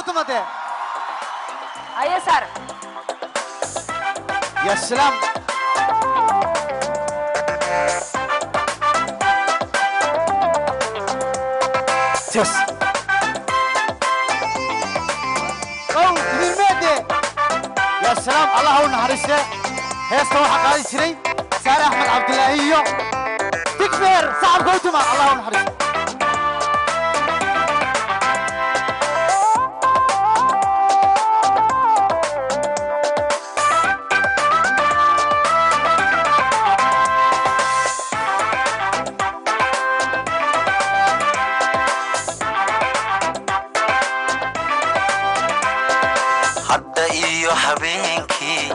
تمته هيا سار يا سلام تس أو المادة يا سلام الله هو نهارسه هيستوى حقادي شري سارة أحمد عبد الله هيو تكبر صعب قوتما الله هو نهارسه habeenkii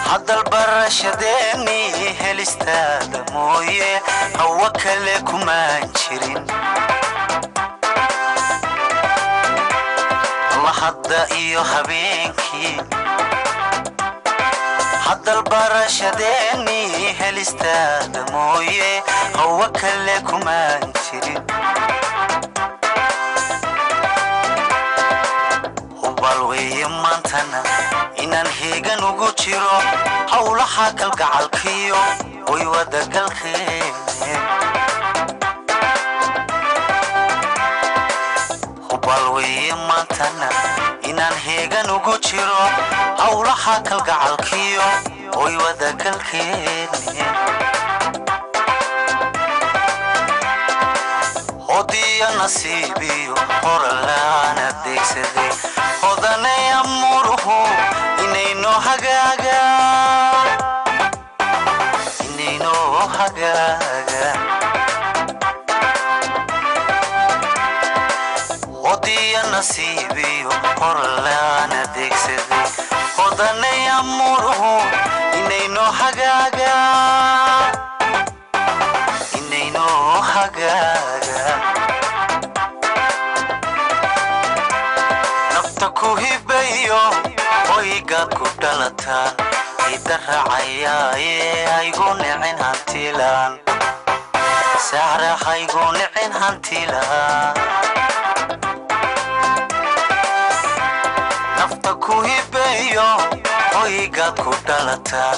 hadal barashadeeni helistaada mooye hawa kale kumaan jirin alla hadda iyo habeenkii hadal barashadeeni helistaada mooye hawa kale kumaan jirin balweeye maantana inaan heegan ugu jiro howlaha kalgacalkiyo way wadagalkeene balweeye maantana inaan heegan ugu jiro howlaha kalgacalkiyo way wadagalkeene hodiya nasiibiyo horalaana deegsaday hodanay amuruhu inayno hagaaga hodiya nasiibiyo horalaana deegsaday hodanay amuruhu inayno hagaaga nafta ku hibayo hoygaad ku dhalataan ida raacayaaye haygu nicin hantilaan sahra haygu nicin hantilaan nafta ku hibayo hoygaad ku dhalataan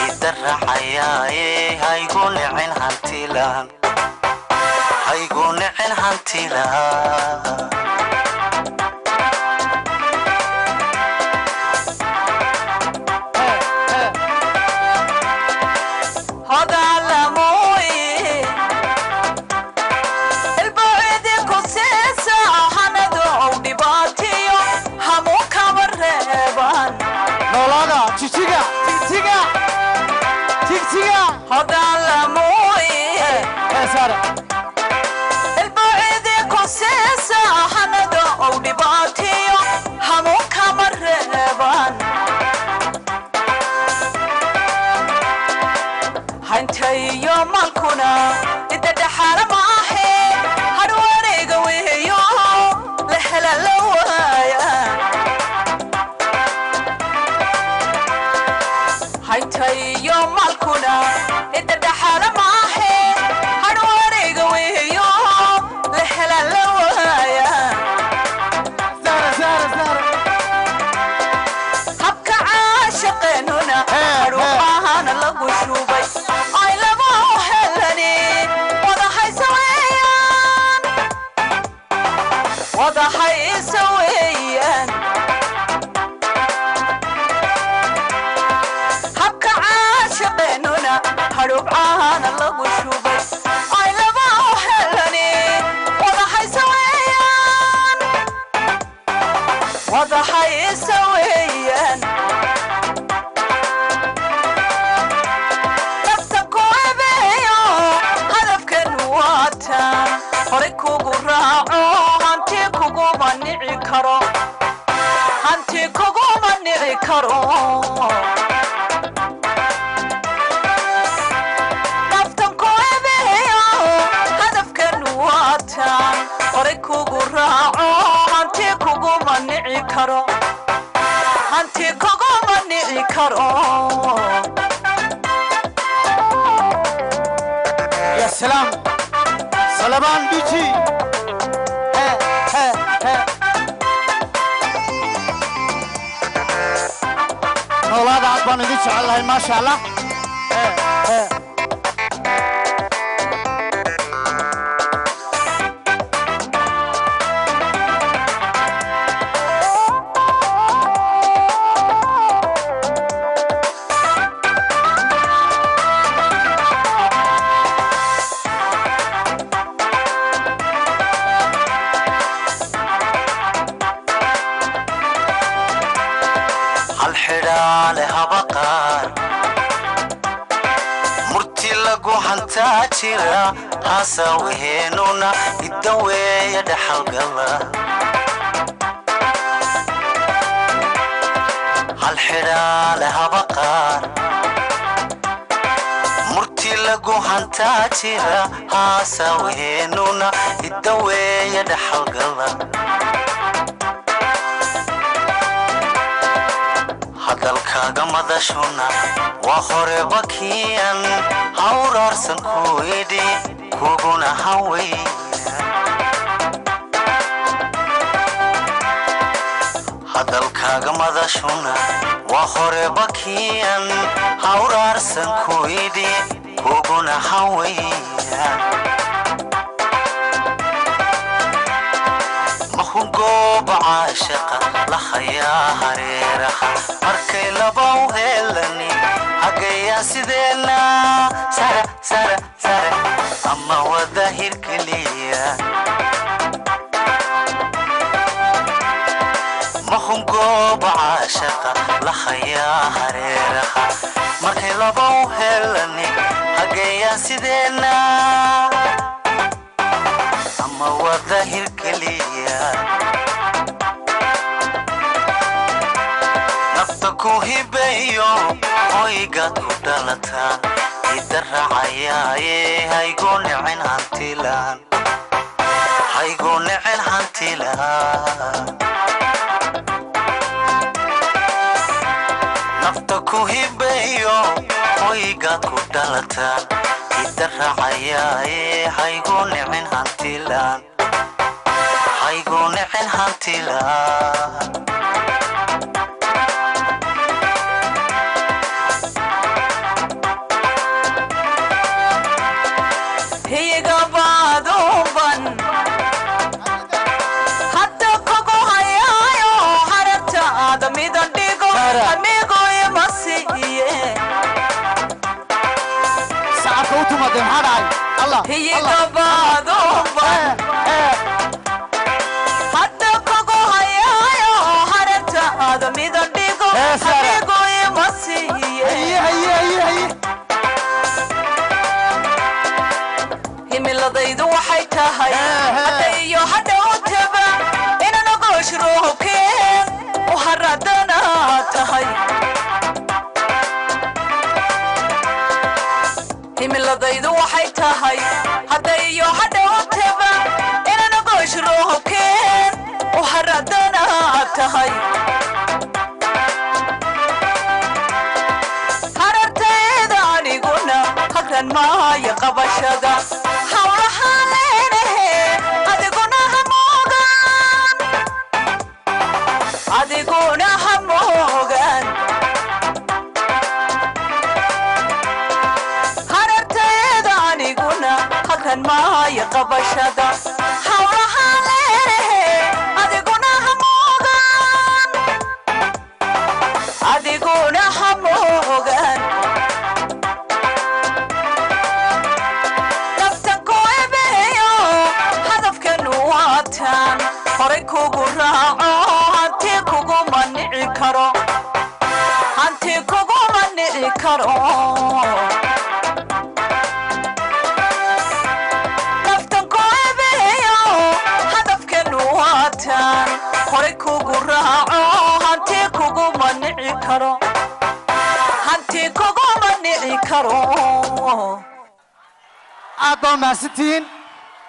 ida raacayaaye haygu nicin hantilaan haygu nicin hantilaan البعيد كوسيسا حنادو أو دباتيو همو كمربان هنتي يوم الكنا إذا دحر معه هنوري قويو لحلا لوايا هنتي يوم الكنا إذا دحر معه يا سلام صلبان بيجي baan idin jecelahay maasha allah تاجرا هاسوينونا الدوية دحلقلا هالحرا لها بقار مرتي لقوهن تاجرا هاسوينونا الدوية دحلقلا hadalkaaga madashuna waa hore bakiyan hawraarsan ku idhi kuguna haweyna hadalkaaga madashuna waa hore bakiyan hawraarsan ku idhi kuguna haweyna mahungoob caashaqa lahayaa hareeraha markay labaw helani hagaya sideena sara sara sara ama wada hirkeliya mahungoob caashaqa lahayaa hareeraha markay labaw helani hagaya sideena ama wada hirkeliya kuhibayo hoygaad ku dhalataan ida raacayaaye haygu nicin hantilaan nafta kuhibayo hoygaad ku dhalataan ida raacayaaye haygu nicin hantilaan هي قبادوبا حتى كوكو هيا حرتا هذا ميدان ديكو حبيكو يمسي هي من لضيدو وحيتها حتى يو حتى وتبا إنا نقوش روحك وحردنا تهي هي من لضيدو وحيتها حتى يو حتى وتبا إنا نقوش روحك وحردنا تهي حررتي داني قلنا حقا ما يقبشدا حول حالينه هذي قلنا هموغان هذي قلنا هموغان حررتي داني قلنا حقا ما يقبشدا حول حالينه هذي قلنا هموغان هذي قلنا هموغان horay kugu raaco hanti kuguma nici karo naftan ku ebeyo hadafkeenu waataan horay kugu raaco hanti kuguma nici karo aad baa mahadsantihiin